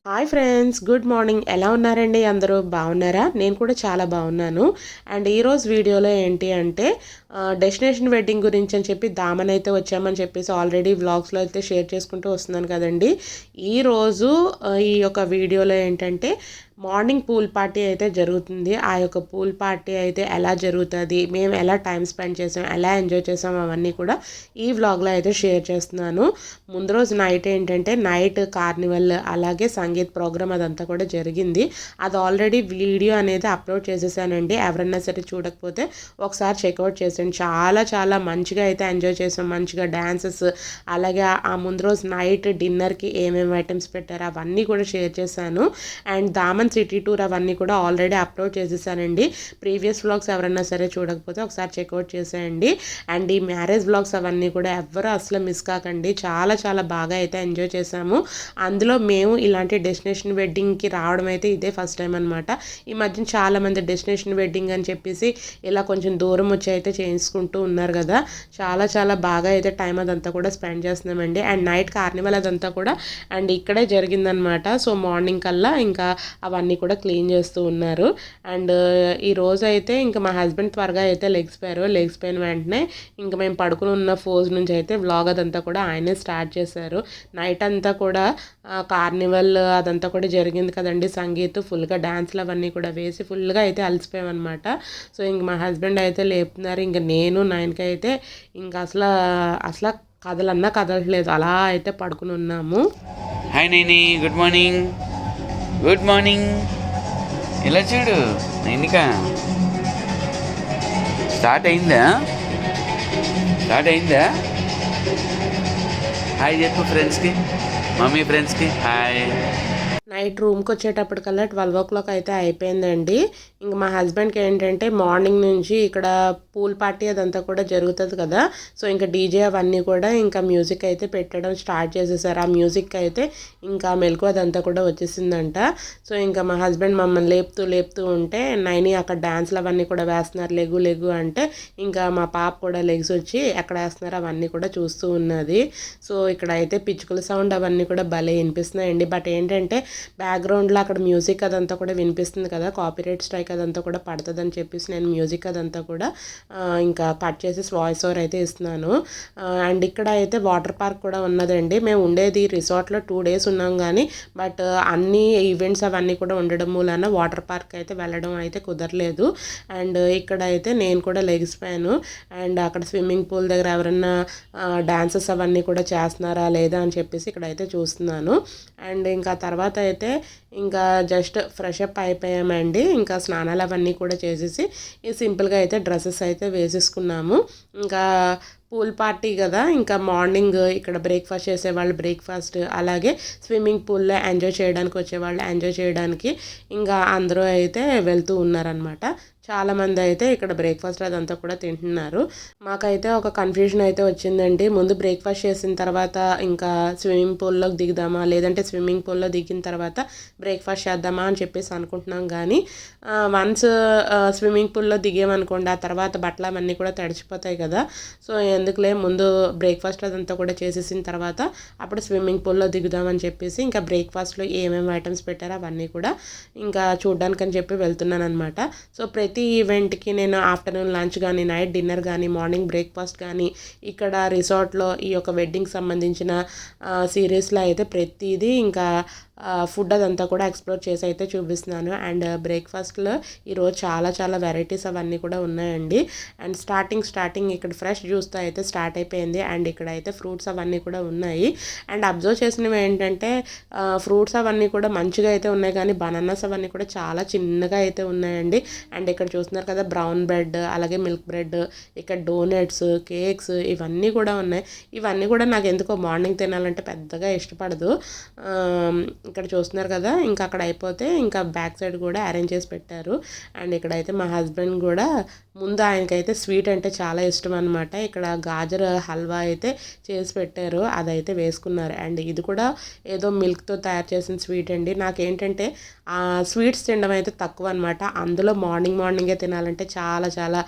Hi friends, good morning. ఎలా ఉన్నారండి? అందరూ బాగున్నారా? నేను కూడా చాలా బాగున్నాను. అండ్ ఈరోజు వీడియోలో ఏంటి అంటే డెస్టినేషన్ వెడ్డింగ్ గురించి అని చెప్పి దామన్ అయితే వచ్చామని చెప్పేసి ఆల్రెడీ వ్లాగ్స్లో అయితే షేర్ చేసుకుంటూ వస్తున్నాను కదండి. ఈరోజు ఈ యొక్క వీడియోలో ఏంటంటే మార్నింగ్ పూల్ పార్టీ అయితే జరుగుతుంది. ఆ యొక్క పూల్ పార్టీ అయితే ఎలా జరుగుతుంది, మేము ఎలా టైం స్పెండ్ చేసాం, ఎలా ఎంజాయ్ చేసాం, అవన్నీ కూడా ఈ వ్లాగ్లో అయితే షేర్ చేస్తున్నాను. ముందు రోజు నైట్ ఏంటంటే నైట్ కార్నివల్ అలాగే సంగీత్ ప్రోగ్రామ్ అదంతా కూడా జరిగింది. అది ఆల్రెడీ వీడియో అనేది అప్లోడ్ చేసేసానండి. ఎవరన్నా సరే చూడకపోతే ఒకసారి చెక్అవుట్ చేసాను. చాలా చాలా మంచిగా అయితే ఎంజాయ్ చేసాం. మంచిగా డ్యాన్సెస్, అలాగే ఆ ముందు రోజు నైట్ డిన్నర్కి ఏమేమి ఐటమ్స్ పెట్టారో అవన్నీ కూడా షేర్ చేశాను. అండ్ దామన్ సిటీ టూర్ అవన్నీ కూడా ఆల్రెడీ అప్లోడ్ చేసేసానండి. ప్రీవియస్ వ్లాగ్స్ ఎవరన్నా సరే చూడకపోతే ఒకసారి చెక్అవుట్ చేసేయండి. అండ్ ఈ మ్యారేజ్ వ్లాగ్స్ అవన్నీ కూడా ఎవ్వరూ అసలు మిస్ కాకండి. చాలా చాలా బాగా అయితే ఎంజాయ్ చేసాము. అందులో మేము ఇలాంటి డెస్టినేషన్ వెడ్డింగ్కి రావడం అయితే ఇదే ఫస్ట్ టైం అనమాట. ఈ మధ్యన చాలామంది డెస్టినేషన్ వెడ్డింగ్ అని చెప్పేసి ఇలా కొంచెం దూరం వచ్చి అయితే చేసుకుంటూ ఉన్నారు కదా. చాలా చాలా బాగా అయితే టైం అదంతా కూడా స్పెండ్ చేస్తున్నామండి. అండ్ నైట్ కార్నివల్ అదంతా కూడా అండ్ ఇక్కడే జరిగిందనమాట. సో మార్నింగ్ కల్లా ఇంకా అవన్నీ కూడా క్లీన్ చేస్తూ ఉన్నారు. అండ్ ఈ రోజు అయితే ఇంకా మా హస్బెండ్ త్వరగా అయితే లెగ్స్పోయిన వెంటనే ఇంకా మేము పడుకుని ఉన్న ఫోజ్ నుంచి అయితే వ్లాగ్ అదంతా కూడా ఆయనే స్టార్ట్ చేశారు. నైట్ అంతా కూడా కార్నివల్ అదంతా కూడా జరిగింది కదండి. సంగీత్ ఫుల్గా డ్యాన్స్లు అవన్నీ కూడా వేసి ఫుల్గా అయితే అలసిపోయామన్నమాట. సో ఇంక మా హస్బెండ్ అయితే లేపుతున్నారు. ఇంకా నేను 9కి అయితే ఇంకా అసలు కదలట్లేదు, అలా అయితే పడుకుని ఉన్నాము. Hi Naini, good morning. Good morning. ఇలా చూడు నైనిక, స్టార్ట్ అయిందా? హాయ్ చెప్పు ఫ్రెండ్స్కి, మమ్మీ ఫ్రెండ్స్కి హాయ్. నైట్ రూమ్కి వచ్చేటప్పటికల్లా 12 o'clock అయితే అయిపోయిందండి. ఇంక మా హస్బెండ్కి ఏంటంటే మార్నింగ్ నుంచి ఇక్కడ పూల్ పార్టీ అదంతా కూడా జరుగుతుంది కదా. సో ఇంకా డీజే అవన్నీ కూడా ఇంకా మ్యూజిక్ అయితే పెట్టడం స్టార్ట్ చేసేసారు. ఆ మ్యూజిక్ అయితే ఇంకా మెలకు అదంతా కూడా వచ్చేసిందంట. సో ఇంకా మా హస్బెండ్ మమ్మల్ని లేపుతూ ఉంటే నైని అక్కడ డ్యాన్స్లు అవన్నీ కూడా వేస్తున్నారు, లెగు అంటే ఇంకా మా పాప కూడా లెగ్స్ వచ్చి ఎక్కడ వేస్తున్నారు అవన్నీ కూడా చూస్తూ ఉన్నది. సో ఇక్కడ అయితే పిచ్చుకల సౌండ్ అవన్నీ కూడా భలే వినిపిస్తున్నాయండి. బట్ ఏంటంటే బ్యాక్గ్రౌండ్లో అక్కడ మ్యూజిక్ అదంతా కూడా వినిపిస్తుంది కదా, కాపీరైట్ స్ట్రైక్ అదంతా కూడా పడుతుందని చెప్పేసి నేను మ్యూజిక్ అదంతా కూడా ఇంకా కట్ చేసి వాయిస్ ఓవర్ అయితే ఇస్తున్నాను. అండ్ ఇక్కడ అయితే వాటర్ పార్క్ కూడా ఉన్నదండి. మేము ఉండేది రిసార్ట్లో 2 days ఉన్నాం కానీ బట్ అన్ని ఈవెంట్స్ అవన్నీ కూడా ఉండడం మూలన వాటర్ పార్క్ అయితే వెళ్ళడం అయితే కుదరలేదు. అండ్ ఇక్కడ అయితే నేను కూడా లెగిసిపోయాను. అండ్ అక్కడ స్విమ్మింగ్ పూల్ దగ్గర ఎవరన్నా డాన్సెస్ అవన్నీ కూడా చేస్తున్నారా లేదా అని చెప్పేసి ఇక్కడ అయితే చూస్తున్నాను. అండ్ ఇంకా తర్వాత అయితే ఇంకా జస్ట్ ఫ్రెష్ అప్ అయిపోయామండి. ఇంకా స్నానాలు అవన్నీ కూడా చేసేసి సింపుల్గా అయితే డ్రెస్సెస్ అయితే వేసేసుకున్నాము. ఇంకా పూల్ పార్టీ కదా, ఇంకా మార్నింగ్ ఇక్కడ బ్రేక్ఫాస్ట్ చేసేవాళ్ళు బ్రేక్ఫాస్ట్, అలాగే స్విమ్మింగ్ పూల్లో ఎంజాయ్ చేయడానికి వచ్చేవాళ్ళు ఎంజాయ్ చేయడానికి ఇంకా అందరూ అయితే వెళ్తూ ఉన్నారనమాట. చాలామంది అయితే ఇక్కడ బ్రేక్ఫాస్ట్ అదంతా కూడా తింటున్నారు. మాకైతే ఒక కన్ఫ్యూజన్ అయితే వచ్చిందండి. ముందు బ్రేక్ఫాస్ట్ చేసిన తర్వాత ఇంకా స్విమ్మింగ్ పూల్లోకి దిగుదామా, లేదంటే స్విమ్మింగ్ పూల్లో దిగిన తర్వాత బ్రేక్ఫాస్ట్ చేద్దామా అని చెప్పేసి అనుకుంటున్నాం. కానీ వన్స్ స్విమ్మింగ్ పూల్లో దిగామనుకోండి ఆ తర్వాత బట్టలు అవన్నీ కూడా తడిచిపోతాయి కదా. సో ఎందుకులే ముందు బ్రేక్ఫాస్ట్ అదంతా కూడా చేసేసిన తర్వాత అప్పుడు స్విమ్మింగ్ పూల్లో దిగుదామని చెప్పేసి ఇంకా బ్రేక్ఫాస్ట్లో ఏమేమి ఐటమ్స్ పెట్టారో అవన్నీ కూడా ఇంకా చూడ్డానికి అని చెప్పి వెళ్తున్నాను అనమాట. సో ప్రతి ఈవెంట్కి నేను ఆఫ్టర్నూన్ లంచ్ కానీ, నైట్ డిన్నర్ కానీ, మార్నింగ్ బ్రేక్ఫాస్ట్ కానీ, ఇక్కడ రిసార్ట్లో ఈ యొక్క వెడ్డింగ్ సంబంధించిన సిరీస్లో అయితే ప్రతిదీ ఇంకా ఫుడ్ అదంతా కూడా ఎక్స్ప్లోర్ చేసి అయితే చూపిస్తున్నాను. అండ్ బ్రేక్ఫాస్ట్లో ఈరోజు చాలా చాలా వెరైటీస్ అవన్నీ కూడా ఉన్నాయండి. అండ్ స్టార్టింగ్ ఇక్కడ ఫ్రెష్ జ్యూస్తో అయితే స్టార్ట్ అయిపోయింది. అండ్ ఇక్కడ అయితే ఫ్రూట్స్ అవన్నీ కూడా ఉన్నాయి. అండ్ అబ్జర్వ్ చేసినవి ఏంటంటే ఫ్రూట్స్ అవన్నీ కూడా మంచిగా అయితే ఉన్నాయి కానీ బనానాస్ అవన్నీ కూడా చాలా చిన్నగా అయితే ఉన్నాయండి. అండ్ ఇక్కడ చూస్తున్నారు కదా బ్రౌన్ బ్రెడ్, అలాగే మిల్క్ బ్రెడ్, ఇక్కడ డోనట్స్, కేక్స్ ఇవన్నీ కూడా ఉన్నాయి. ఇవన్నీ కూడా నాకు ఎందుకో మార్నింగ్ తినాలంటే పెద్దగా ఇష్టపడదు. ఇక్కడ చూస్తున్నారు కదా, ఇంకా అక్కడ అయిపోతే ఇంకా బ్యాక్ సైడ్ కూడా అరేంజ్ చేసి పెట్టారు. అండ్ ఇక్కడైతే మా హస్బెండ్ కూడా ముందు ఆయనకైతే స్వీట్ అంటే చాలా ఇష్టం అనమాట. ఇక్కడ గాజర్ హల్వా అయితే చేసి పెట్టారు, అదైతే వేసుకున్నారు. అండ్ ఇది కూడా ఏదో మిల్క్తో తయారు చేసిన స్వీట్ అండి. నాకేంటంటే స్వీట్స్ తినడం అయితే తక్కువ అనమాట. అందులో మార్నింగే తినాలంటే చాలా చాలా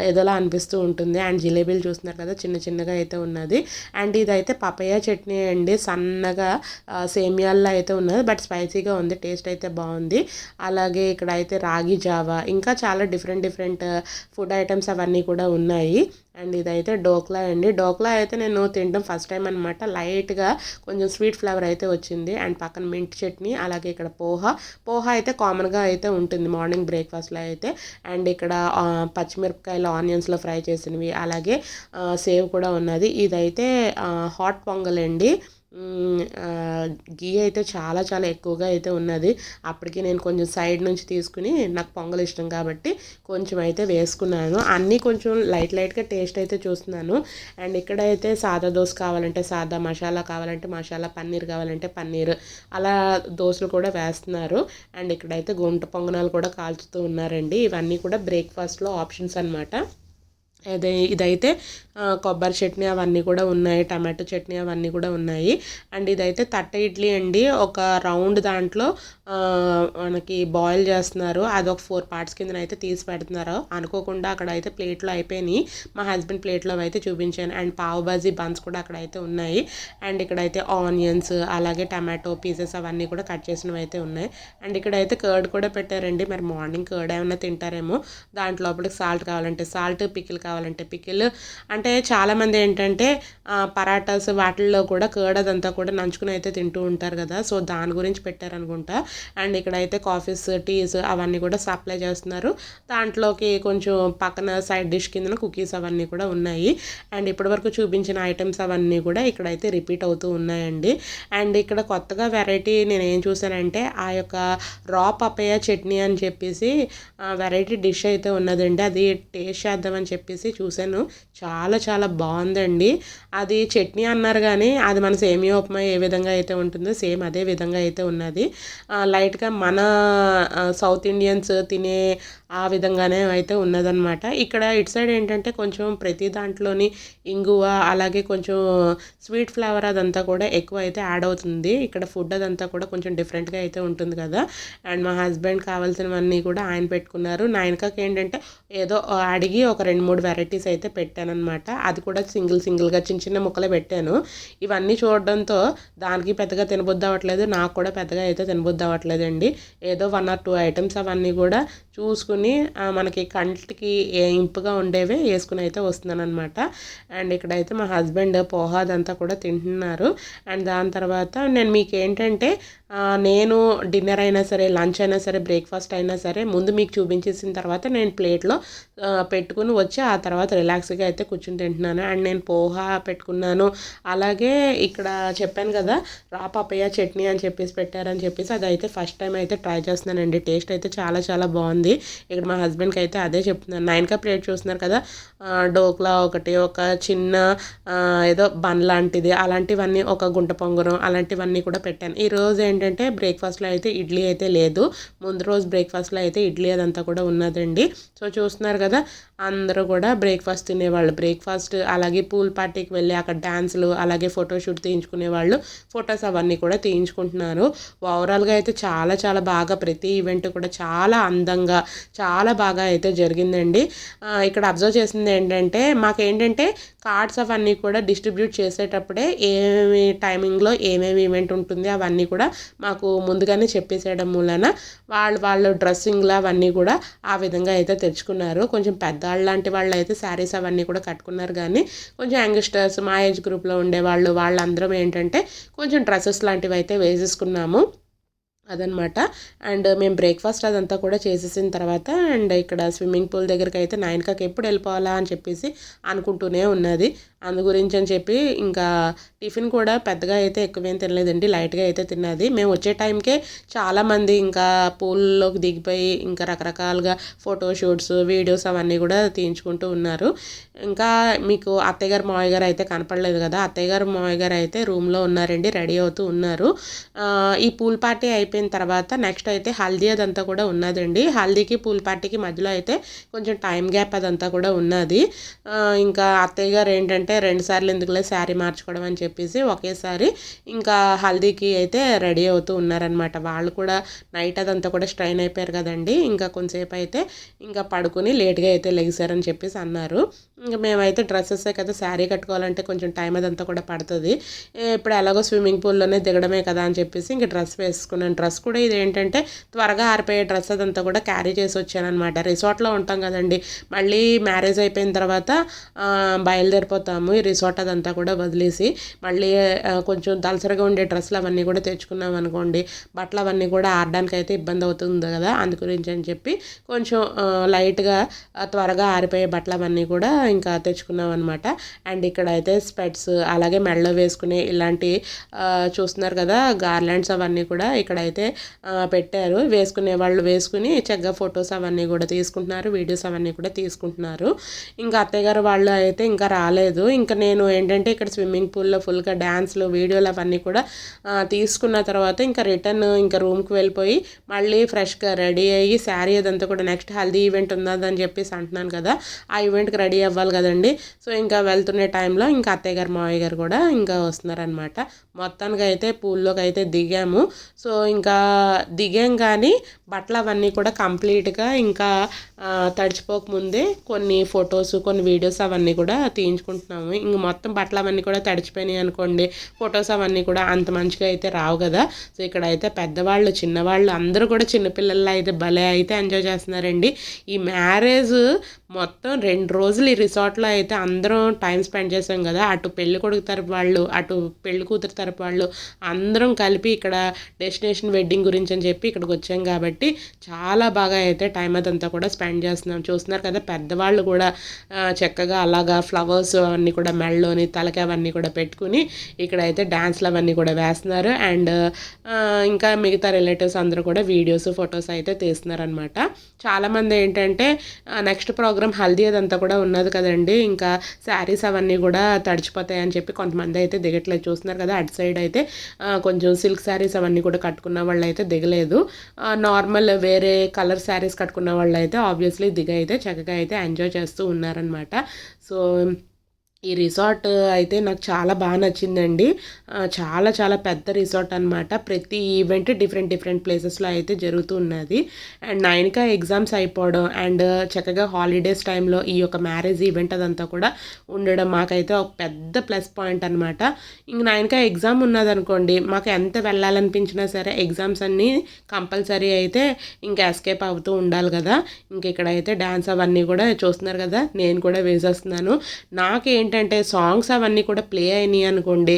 ఏదోలా అనిపిస్తూ ఉంటుంది. అండ్ జిలేబీలు చూస్తున్నారు కదా చిన్నగా అయితే ఉన్నది. అండ్ ఇదైతే పపయ్య చట్నీ అండి, సన్నగా సేమియాల్లో అయితే అయితే ఉన్నది, బట్ స్పైసీగా ఉంది, టేస్ట్ అయితే బాగుంది. అలాగే ఇక్కడ అయితే రాగి జావా, ఇంకా చాలా డిఫరెంట్ ఫుడ్ ఐటమ్స్ అవన్నీ కూడా ఉన్నాయి. అండ్ ఇదైతే డోక్లా అండి. డోక్లా అయితే నేను తినడం ఫస్ట్ టైం అనమాట. లైట్గా కొంచెం స్వీట్ ఫ్లేవర్ అయితే వచ్చింది. అండ్ పక్కన మింట్ చట్నీ, అలాగే ఇక్కడ పోహా అయితే కామన్గా అయితే ఉంటుంది మార్నింగ్ బ్రేక్ఫాస్ట్లో అయితే. అండ్ ఇక్కడ పచ్చిమిరపకాయలు ఆనియన్స్లో ఫ్రై చేసినవి, అలాగే సేవ్ కూడా ఉన్నది. ఇదైతే హాట్ పొంగల్ అండి. గీ అయితే చాలా చాలా ఎక్కువగా అయితే ఉన్నది. అప్పటికి నేను కొంచెం సైడ్ నుంచి తీసుకుని, నాకు పొంగల్ ఇష్టం కాబట్టి కొంచెం అయితే వేసుకున్నాను. అన్నీ కొంచెం లైట్గా టేస్ట్ అయితే చూస్తున్నాను. అండ్ ఇక్కడైతే సాదా దోశ కావాలంటే సాదా, మసాలా కావాలంటే మసాలా, పన్నీర్ కావాలంటే పన్నీర్, అలా దోశలు కూడా వేస్తున్నారు. అండ్ ఇక్కడైతే గుంట పొంగనాలు కూడా కాల్చుతూ ఉన్నారండి. ఇవన్నీ కూడా బ్రేక్ఫాస్ట్లో ఆప్షన్స్ అనమాట. ఇదైతే కొబ్బరి చట్నీ అవన్నీ కూడా ఉన్నాయి, టమాటో చట్నీ అవన్నీ కూడా ఉన్నాయి. అండ్ ఇదైతే తట్ట ఇడ్లీ అండి. ఒక రౌండ్ దాంట్లో మనకి బాయిల్ చేస్తున్నారు. అది ఒక 4 పార్ట్స్ కింద అయితే తీసి పెడుతున్నారు. అనుకోకుండా అక్కడ అయితే ప్లేట్లో అయిపోయినాయి. మా హస్బెండ్ ప్లేట్లో అయితే చూపించాను. అండ్ పావ్ బాజీ బన్స్ కూడా అక్కడ అయితే ఉన్నాయి. అండ్ ఇక్కడైతే ఆనియన్స్, అలాగే టమాటో పీసెస్ అవన్నీ కూడా కట్ చేసినవి అయితే ఉన్నాయి. అండ్ ఇక్కడైతే కర్డ్ కూడా పెట్టారండి. మరి మార్నింగ్ కర్డ్ ఏమైనా తింటారేమో. దాంట్లో లోపలికి సాల్ట్ కావాలంటే సాల్ట్, పికిల్ కావాలంటే పికిల్. అంటే చాలామంది ఏంటంటే పరాటాస్ వాటిల్లో కూడా కర్డ్ అదంతా కూడా నంచుకుని అయితే తింటూ ఉంటారు కదా, సో దాని గురించి పెట్టారనుకుంటా. అండ్ ఇక్కడైతే కాఫీస్, టీస్ అవన్నీ కూడా సప్లై చేస్తున్నారు. దాంట్లోకి కొంచెం పక్కన సైడ్ డిష్ కింద కుకీస్ అవన్నీ కూడా ఉన్నాయి. అండ్ ఇప్పటివరకు చూపించిన ఐటమ్స్ అవన్నీ కూడా ఇక్కడైతే రిపీట్ అవుతూ ఉన్నాయండి. అండ్ ఇక్కడ కొత్తగా వెరైటీ నేను ఏం చూసానంటే ఆ యొక్క రా పపయ చట్నీ అని చెప్పేసి వెరైటీ డిష్ అయితే ఉన్నదండి. అది టేస్ట్ చేద్దామని చెప్పేసి చూశాను. చాలా చాలా బాగుందండి. అది చట్నీ అన్నారు కానీ అది మన సేమియా ఉప్మా ఏ విధంగా అయితే ఉంటుందో సేమ్ అదే విధంగా అయితే ఉన్నది. లైట్గా మన సౌత్ ఇండియన్స్ తినే ఆ విధంగానే అయితే ఉన్నదనమాట. ఇక్కడ ఇటు సైడ్ ఏంటంటే కొంచెం ప్రతి దాంట్లోని ఇంగువ, అలాగే కొంచెం స్వీట్ ఫ్లేవర్ అదంతా కూడా ఎక్కువ అయితే యాడ్ అవుతుంది. ఇక్కడ ఫుడ్ అదంతా కూడా కొంచెం డిఫరెంట్గా అయితే ఉంటుంది కదా. అండ్ మా హస్బెండ్ కావాల్సినవన్నీ కూడా ఆయన పెట్టుకున్నారు. నాయనకకి ఏంటంటే ఏదో అడిగి ఒక 2-3 వెరైటీస్ అయితే పెట్టానమాట. అది కూడా సింగిల్గా చిన్న ముక్కలే పెట్టాను. ఇవన్నీ చూడడంతో దానికి పెద్దగా తినబుద్ధి అవ్వట్లేదు, నాకు కూడా పెద్దగా అయితే తినబుద్ధి అవ్వట్లేదండి. ఏదో 1 or 2 ఐటమ్స్ అవన్నీ కూడా చూసుకుని మనకి కంటికి ఇంపుగా ఉండేవే వేసుకుని అయితే వస్తున్నాను అనమాట. అండ్ ఇక్కడైతే మా హస్బెండ్ పోహా అదంతా కూడా తింటున్నారు. అండ్ దాని తర్వాత నేను మీకు ఏంటంటే నేను డిన్నర్ అయినా సరే, లంచ్ అయినా సరే, బ్రేక్ఫాస్ట్ అయినా సరే ముందు మీకు చూపించేసిన తర్వాత నేను ప్లేట్లో పెట్టుకుని వచ్చి ఆ తర్వాత రిలాక్స్గా అయితే కూర్చుని తింటున్నాను. అండ్ నేను పోహా పెట్టుకున్నాను. అలాగే ఇక్కడ చెప్పాను కదా రా పపయ చట్నీ అని చెప్పేసి పెట్టారని చెప్పేసి అదైతే ఫస్ట్ టైం అయితే ట్రై చేస్తున్నానండి. టేస్ట్ అయితే చాలా చాలా బాగుంది. ఇక్కడ మా హస్బెండ్కి అయితే అదే చెప్తున్నాను. 9 ప్లేట్ చూస్తున్నారు కదా, డోక్లా ఒకటి, ఒక చిన్న ఏదో బన్ లాంటిది, అలాంటివన్నీ ఒక గుంట పొంగరం అలాంటివన్నీ కూడా పెట్టాను. ఈరోజు ఏంటంటే బ్రేక్ఫాస్ట్లో అయితే ఇడ్లీ అయితే లేదు. ముందు రోజు బ్రేక్ఫాస్ట్లో అయితే ఇడ్లీ అదంతా కూడా ఉన్నదండి. సో చూస్తున్నారు కదా అందరూ కూడా బ్రేక్ఫాస్ట్ తినేవాళ్ళు, బ్రేక్ఫాస్ట్ అలాగే పూల్ పార్టీకి వెళ్ళి అక్కడ డ్యాన్సులు, అలాగే ఫోటోషూట్ తీయించుకునేవాళ్ళు, ఫొటోస్ అవన్నీ కూడా తీయించుకుంటున్నారు. ఓవరాల్గా అయితే చాలా చాలా బాగా ప్రతి ఈవెంట్ కూడా చాలా అందంగా చాలా బాగా అయితే జరిగిందండి. ఇక్కడ అబ్జర్వ్ చేసింది ఏంటంటే మాకేంటంటే కార్డ్స్ అవన్నీ కూడా డిస్ట్రిబ్యూట్ చేసేటప్పుడే ఏమేమి టైమింగ్లో ఏమేమి ఈవెంట్ ఉంటుంది అవన్నీ కూడా మాకు ముందుగానే చెప్పేసేయడం మూలన వాళ్ళు డ్రెస్సింగ్లు అవన్నీ కూడా ఆ విధంగా అయితే తెచ్చుకున్నారు. కొంచెం పెద్దవాళ్ళు లాంటి వాళ్ళు అయితే శారీస్ అవన్నీ కూడా కట్టుకున్నారు, కానీ కొంచెం యంగ్స్టర్స్ మా ఏజ్ గ్రూప్లో ఉండేవాళ్ళు వాళ్ళందరం ఏంటంటే కొంచెం డ్రెస్సెస్ లాంటివి అయితే వేసేసుకున్నాము అదనమాట. అండ్ మేము బ్రేక్ఫాస్ట్ అదంతా కూడా చేసేసిన తర్వాత అండ్ ఇక్కడ స్విమ్మింగ్ పూల్ దగ్గరికి అయితే 9 ఎప్పుడు వెళ్ళిపోవాలా అని చెప్పేసి అనుకుంటూనే ఉన్నది. అందు గురించి అని చెప్పి ఇంకా టిఫిన్ కూడా పెద్దగా అయితే ఎక్కువేం తినలేదండి, లైట్గా అయితే తిన్నది. మేము వచ్చే టైంకే చాలామంది ఇంకా పూల్లోకి దిగిపోయి ఇంకా రకరకాలుగా ఫోటోషూట్స్, వీడియోస్ అవన్నీ కూడా తీయించుకుంటూ ఉన్నారు. ఇంకా మీకు అత్తయ్య గారు మావయ్య గారు అయితే కనపడలేదు కదా, అత్తయ్య గారు మావయ్య గారు అయితే రూమ్లో ఉన్నారండి, రెడీ అవుతూ ఉన్నారు. ఈ పూల్ పార్టీ అయిపోయిన తర్వాత నెక్స్ట్ అయితే హల్దీ అదంతా కూడా ఉన్నదండి. హల్దీకి పూల్ పార్టీకి మధ్యలో అయితే కొంచెం టైం గ్యాప్ అదంతా కూడా ఉన్నది. ఇంకా అత్తయ్య గారు ఏంటంటే 2 సార్లు ఎందుకులే శారీ మార్చుకోవడం అని చెప్పేసి ఒకేసారి ఇంకా హల్దీకి అయితే రెడీ అవుతూ ఉన్నారనమాట. వాళ్ళు కూడా నైట్ అదంతా కూడా స్ట్రైన్ అయిపోయారు కదండి, ఇంకా కొంతసేపు అయితే ఇంకా పడుకుని లేట్గా అయితే లెగిసారని చెప్పేసి అన్నారు. ఇంకా మేమైతే డ్రెస్సెసే కదా, శారీ కట్టుకోవాలంటే కొంచెం టైం అదంతా కూడా పడుతుంది. ఇప్పుడు ఎలాగో స్విమ్మింగ్ పూల్లోనే దిగడమే కదా అని చెప్పేసి ఇంకా డ్రెస్ వేసుకున్నాను. డ్రెస్ కూడా ఇది ఏంటంటే త్వరగా ఆరిపోయే డ్రెస్ అదంతా కూడా క్యారీ చేసి వచ్చానమాట. రిసార్ట్లో ఉంటాం కదండి, మళ్ళీ మ్యారేజ్ అయిపోయిన తర్వాత బయలుదేరిపోతాము ఈ రిసార్ట్ అదంతా కూడా వదిలేసి. మళ్ళీ కొంచెం దలసరిగా ఉండే డ్రెస్సులు అవన్నీ కూడా తెచ్చుకున్నాం అనుకోండి, బట్టలు అవన్నీ కూడా ఆడడానికి అయితే ఇబ్బంది అవుతుంది కదా, అందు గురించి అని చెప్పి కొంచెం లైట్గా త్వరగా ఆరిపోయే బట్టలు అవన్నీ కూడా ఇంకా తెచ్చుకున్నాం అనమాట. అండ్ ఇక్కడ అయితే స్పెట్స్, అలాగే మెడలో వేసుకునే ఇలాంటి చూస్తున్నారు కదా గార్లాండ్స్ అవన్నీ కూడా ఇక్కడైతే పెట్టారు. వేసుకునే వాళ్ళు వేసుకుని చక్కగా ఫొటోస్ అవన్నీ కూడా తీసుకుంటున్నారు, వీడియోస్ అవన్నీ కూడా తీసుకుంటున్నారు. ఇంకా అత్తయ్య గారు వాళ్ళు అయితే ఇంకా రాలేదు. ఇంకా నేను ఏంటంటే ఇక్కడ స్విమ్మింగ్ పూల్లో ఫుల్గా డ్యాన్స్లు వీడియోలు అవన్నీ కూడా తీసుకున్న తర్వాత ఇంకా రిటర్న్ ఇంకా రూమ్కి వెళ్ళిపోయి మళ్ళీ ఫ్రెష్గా రెడీ అయ్యి శారీ అదంతా కూడా నెక్స్ట్ హల్దీ ఈవెంట్ ఉన్నదని చెప్పేసి అంటున్నాను కదా, ఆ ఈవెంట్కి రెడీ అవ్వాలి కదండి. సో ఇంకా వెళ్తున్న టైంలో ఇంకా అత్తయ్య గారు మావయ్య గారు కూడా ఇంకా వస్తున్నారనమాట. మొత్తానికి అయితే పూల్లోకి అయితే దిగాము. సో ఇంకా దిగాం కానీ బట్టలు అవన్నీ కూడా కంప్లీట్గా ఇంకా తడిచిపోకముందే కొన్ని ఫొటోస్ కొన్ని వీడియోస్ అవన్నీ కూడా తీయించుకుంటున్నాము. ఇంక మొత్తం బట్టలు అవన్నీ కూడా తడిచిపోయినాయి అనుకోండి, ఫొటోస్ అవన్నీ కూడా అంత మంచిగా అయితే రావు కదా. సో ఇక్కడ అయితే పెద్దవాళ్ళు చిన్నవాళ్ళు అందరూ కూడా చిన్నపిల్లల్లో అయితే భలే అయితే ఎంజాయ్ చేస్తున్నారండి. ఈ మ్యారేజ్ మొత్తం 2 రోజులు ఈ రిసార్ట్లో అయితే అందరం టైం స్పెండ్ చేసాం కదా, అటు పెళ్లి కొడుకు తరపు వాళ్ళు అటు పెళ్లి కూతురు తరపు వాళ్ళు అందరం కలిపి ఇక్కడ డెస్టినేషన్ వెడ్డింగ్ గురించి అని చెప్పి ఇక్కడికి వచ్చాం కాబట్టి చాలా బాగా అయితే టైం అదంతా కూడా స్పెండ్ చేస్తున్నాం. చూస్తున్నారు కదా పెద్దవాళ్ళు కూడా చక్కగా అలాగా ఫ్లవర్స్ అవన్నీ కూడా మెళ్ళలోని తలకి అవన్నీ కూడా పెట్టుకుని ఇక్కడైతే డ్యాన్స్లు అవన్నీ కూడా వేస్తున్నారు. అండ్ ఇంకా మిగతా రిలేటివ్స్ అందరూ కూడా వీడియోస్ ఫొటోస్ అయితే తీస్తున్నారనమాట. చాలామంది ఏంటంటే నెక్స్ట్ ప్రోగ్రామ్ హల్దీ అదంతా కూడా ఉన్నది కదండి, ఇంకా శారీస్ అవన్నీ కూడా తడిచిపోతాయి అని చెప్పి కొంతమంది అయితే దిగట్లేదు. చూస్తున్నారు కదా అటు సైడ్ అయితే కొంచెం సిల్క్ శారీస్ అవన్నీ కూడా కట్టుకున్న వాళ్ళు అయితే దిగలేదు. నార్మల్ వేరే కలర్ శారీస్ కట్టుకున్న వాళ్ళు అయితే ఆబ్వియస్లీ దిగైతే చక్కగా అయితే ఎంజాయ్ చేస్తూ ఉన్నారనమాట. సో ఈ రిసార్ట్ అయితే నాకు చాలా బాగా నచ్చిందండి. చాలా చాలా పెద్ద రిసార్ట్ అనమాట. ప్రతి ఈవెంట్ డిఫరెంట్ ప్లేసెస్లో అయితే జరుగుతూ ఉన్నది. అండ్ 9కి ఎగ్జామ్స్ అయిపోవడం అండ్ చక్కగా హాలిడేస్ టైంలో ఈ యొక్క మ్యారేజ్ ఈవెంట్ అదంతా కూడా ఉండడం మాకైతే ఒక పెద్ద ప్లస్ పాయింట్ అనమాట. ఇంక 9కి ఎగ్జామ్ ఉన్నదనుకోండి, మాకు ఎంత వెళ్ళాలనిపించినా సరే ఎగ్జామ్స్ అన్నీ కంపల్సరీ అయితే ఇంకా ఎస్కేప్ అవుతూ ఉండాలి కదా. ఇంక ఇక్కడైతే డ్యాన్స్ అవన్నీ కూడా చూస్తున్నారు కదా, నేను కూడా వేసేస్తున్నాను. ఏంటంటే సాంగ్స్ అవన్నీ కూడా ప్లే అయినాయి అనుకోండి,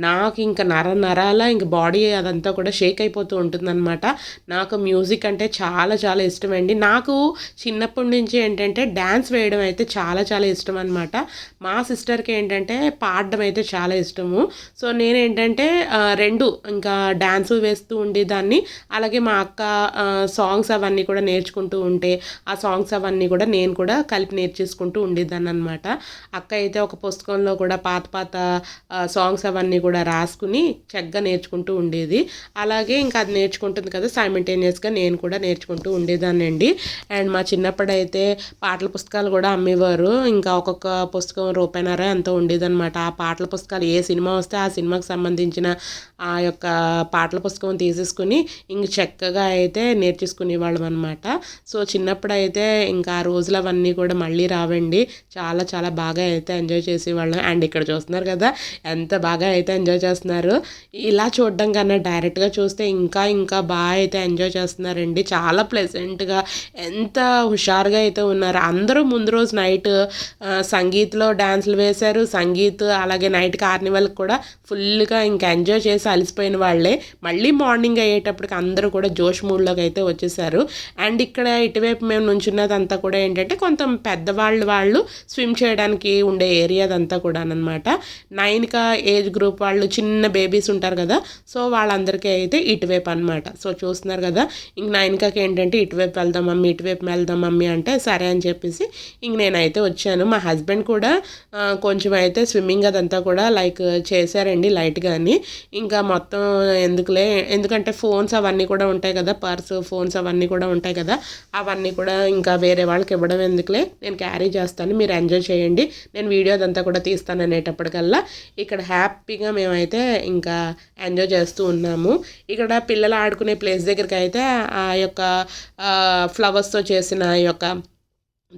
నాకు ఇంకా నరాల ఇంక బాడీ అదంతా కూడా షేక్ అయిపోతూ ఉంటుందన్నమాట. నాకు మ్యూజిక్ అంటే చాలా చాలా ఇష్టం అండి. నాకు చిన్నప్పటి నుంచి ఏంటంటే డ్యాన్స్ వేయడం అయితే చాలా చాలా ఇష్టం అనమాట. మా సిస్టర్కి ఏంటంటే పాడడం అయితే చాలా ఇష్టము. సో నేనేంటంటే రెండు ఇంకా డ్యాన్స్ వేస్తూ ఉండేదాన్ని, అలాగే మా అక్క సాంగ్స్ అవన్నీ కూడా నేర్చుకుంటూ ఉంటే ఆ సాంగ్స్ అవన్నీ కూడా నేను కూడా కలిపి నేర్చేసుకుంటూ ఉండేదాన్ని అనమాట. అక్క అయితే ఒక పుస్తకంలో కూడా పాత సాంగ్స్ అవన్నీ కూడా రాసుకుని చక్కగా నేర్చుకుంటూ ఉండేది. అలాగే ఇంకా అది నేర్చుకుంటుంది కదా, సైమల్టేనియస్గా నేను కూడా నేర్చుకుంటూ ఉండేదాన్ని అండి. అండ్ మా చిన్నప్పుడైతే పాటల పుస్తకాలు కూడా అమ్మేవారు. ఇంకా ఒక్కొక్క పుస్తకం రూపాయిన్నర ఎంతో ఉండేదన్నమాట. ఆ పాటల పుస్తకాలు ఏ సినిమా వస్తే ఆ సినిమాకి సంబంధించిన ఆ యొక్క పాటల పుస్తకం తీసేసుకుని ఇంక చక్కగా అయితే నేర్చేసుకునేవాళ్ళం అనమాట. సో చిన్నప్పుడు అయితే ఇంకా ఆ రోజులు అవన్నీ కూడా మళ్ళీ రావండి. చాలా చాలా బాగా అయితే ఎంజాయ్ చేసేవాళ్ళం. అండ్ ఇక్కడ చూస్తున్నారు కదా ఎంత బాగా అయితే ఎంజాయ్ చేస్తున్నారు. ఇలా చూడడం కన్నా డైరెక్ట్గా చూస్తే ఇంకా ఇంకా బాగా అయితే ఎంజాయ్ చేస్తున్నారండి. చాలా ప్లెజెంట్గా ఎంత హుషారుగా అయితే ఉన్నారు. అందరూ ముందు రోజు నైట్ సంగీత్లో డ్యాన్సులు వేశారు. సంగీత్ అలాగే నైట్ కార్నివల్కి కూడా ఫుల్గా ఇంకా ఎంజాయ్ చేసి అలసిపోయిన వాళ్ళే మళ్ళీ మార్నింగ్ అయ్యేటప్పటికి అందరూ కూడా జోష్ మూడ్లోకి అయితే వచ్చేసారు. అండ్ ఇక్కడ ఇటువైపు మేము నుంచున్నదంతా కూడా ఏంటంటే కొంత పెద్దవాళ్ళు స్విమ్ చేయడానికి ఉండే ఏరియా అదంతా కూడా అనమాట. 9కి ఏజ్ గ్రూప్ వాళ్ళు చిన్న బేబీస్ ఉంటారు కదా, సో వాళ్ళందరికీ అయితే ఇటువైపు అనమాట. సో చూస్తున్నారు కదా, ఇంక 9కి ఏంటంటే ఇటువైపు వెళ్దాం మమ్మీ అంటే సరే అని చెప్పేసి ఇంక నేనైతే వచ్చాను. మా హస్బెండ్ కూడా కొంచెం అయితే స్విమ్మింగ్ అదంతా కూడా లైక్ చేశారండి లైట్గాని. ఇంకా మొత్తం ఎందుకంటే ఫోన్స్ అవన్నీ కూడా ఉంటాయి కదా, పర్స్ ఫోన్స్ అవన్నీ కూడా ఉంటాయి కదా, అవన్నీ కూడా ఇంకా వేరే వాళ్ళకి ఇవ్వడం ఎందుకులే, నేను క్యారీ చేస్తాను, మీరు ఎంజాయ్ చేయండి, నేను వీడియో అదంతా కూడా తీస్తాను అనేటప్పటికల్లా ఇక్కడ హ్యాపీగా మేమైతే ఇంకా ఎంజాయ్ చేస్తూ ఉన్నాము. ఇక్కడ పిల్లలు ఆడుకునే ప్లేస్ దగ్గరికి అయితే ఆ యొక్క ఫ్లవర్స్తో చేసిన ఈ యొక్క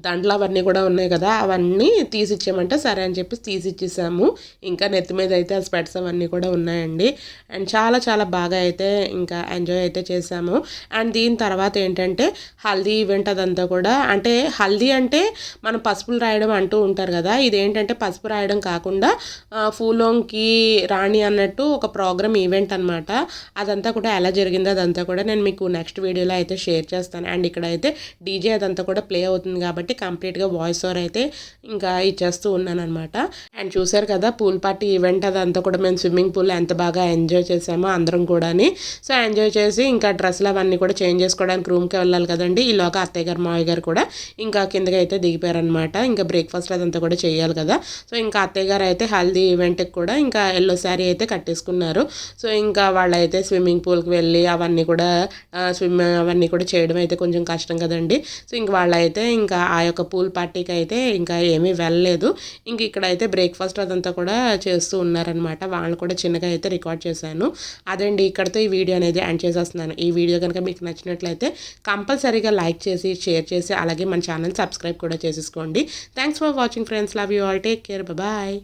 దండలు అవన్నీ కూడా ఉన్నాయి కదా, అవన్నీ తీసిచ్చామంటే సరే అని చెప్పి తీసిచ్చేసాము. ఇంకా నెత్తి మీద అయితే ఆ స్పెట్స్ అవన్నీ కూడా ఉన్నాయండి. అండ్ చాలా చాలా బాగా అయితే ఇంకా ఎంజాయ్ అయితే చేసాము. అండ్ దీని తర్వాత ఏంటంటే హల్దీ ఈవెంట్ అదంతా కూడా, అంటే హల్దీ అంటే మనం పసుపులు రాయడం అంటూ ఉంటారు కదా, ఇదేంటంటే పసుపు రాయడం కాకుండా ఫూలోంకి రాణి అన్నట్టు ఒక ప్రోగ్రామ్ ఈవెంట్ అనమాట. అదంతా కూడా ఎలా జరిగిందో అదంతా కూడా నేను మీకు నెక్స్ట్ వీడియోలో అయితే షేర్ చేస్తాను. అండ్ ఇక్కడైతే డీజే అదంతా కూడా ప్లే అవుతుంది కాబట్టి కంప్లీట్గా వాయిస్ ఓవర్ అయితే ఇంకా ఇచ్చేస్తూ ఉన్నాను అనమాట. అండ్ చూసారు కదా పూల్ పార్టీ ఈవెంట్ అదంతా కూడా మేము స్విమ్మింగ్ పూల్ ఎంత బాగా ఎంజాయ్ చేసామో అందరం కూడాని. సో ఎంజాయ్ చేసి ఇంకా డ్రెస్సులు అవన్నీ కూడా చేంజ్ చేసుకోవడానికి రూమ్కి వెళ్ళాలి కదండి. ఈలోగా అత్తయ్య గారు మావయ్య గారు కూడా ఇంకా కిందకి అయితే దిగిపోయారనమాట. ఇంకా బ్రేక్ఫాస్ట్ అదంతా కూడా చేయాలి కదా. సో ఇంకా అత్తయ్య గారు అయితే హల్దీ ఈవెంట్కి కూడా ఇంకా ఎల్లో శారీ అయితే కట్టేసుకున్నారు. సో ఇంకా వాళ్ళైతే స్విమ్మింగ్ పూల్కి వెళ్ళి అవన్నీ కూడా అవన్నీ కూడా చేయడం అయితే కొంచెం కష్టం కదండి. సో ఇంక వాళ్ళైతే ఇంకా ఆ యొక్క పూల్ పార్టీకి అయితే ఇంకా ఏమీ వెళ్ళలేదు. ఇంక ఇక్కడైతే బ్రేక్ఫాస్ట్ అదంతా కూడా చేస్తూ ఉన్నారనమాట. వాళ్ళని కూడా చిన్నగా అయితే రికార్డ్ చేశాను. అదండి, ఇక్కడితో ఈ వీడియో అనేది ఎండ్ చేసేస్తున్నాను. ఈ వీడియో కనుక మీకు నచ్చినట్లయితే కంపల్సరీగా లైక్ చేసి షేర్ చేసి అలాగే మన ఛానల్ సబ్స్క్రైబ్ కూడా చేసేసుకోండి. Thanks for watching friends. Love you all. Take care. Bye.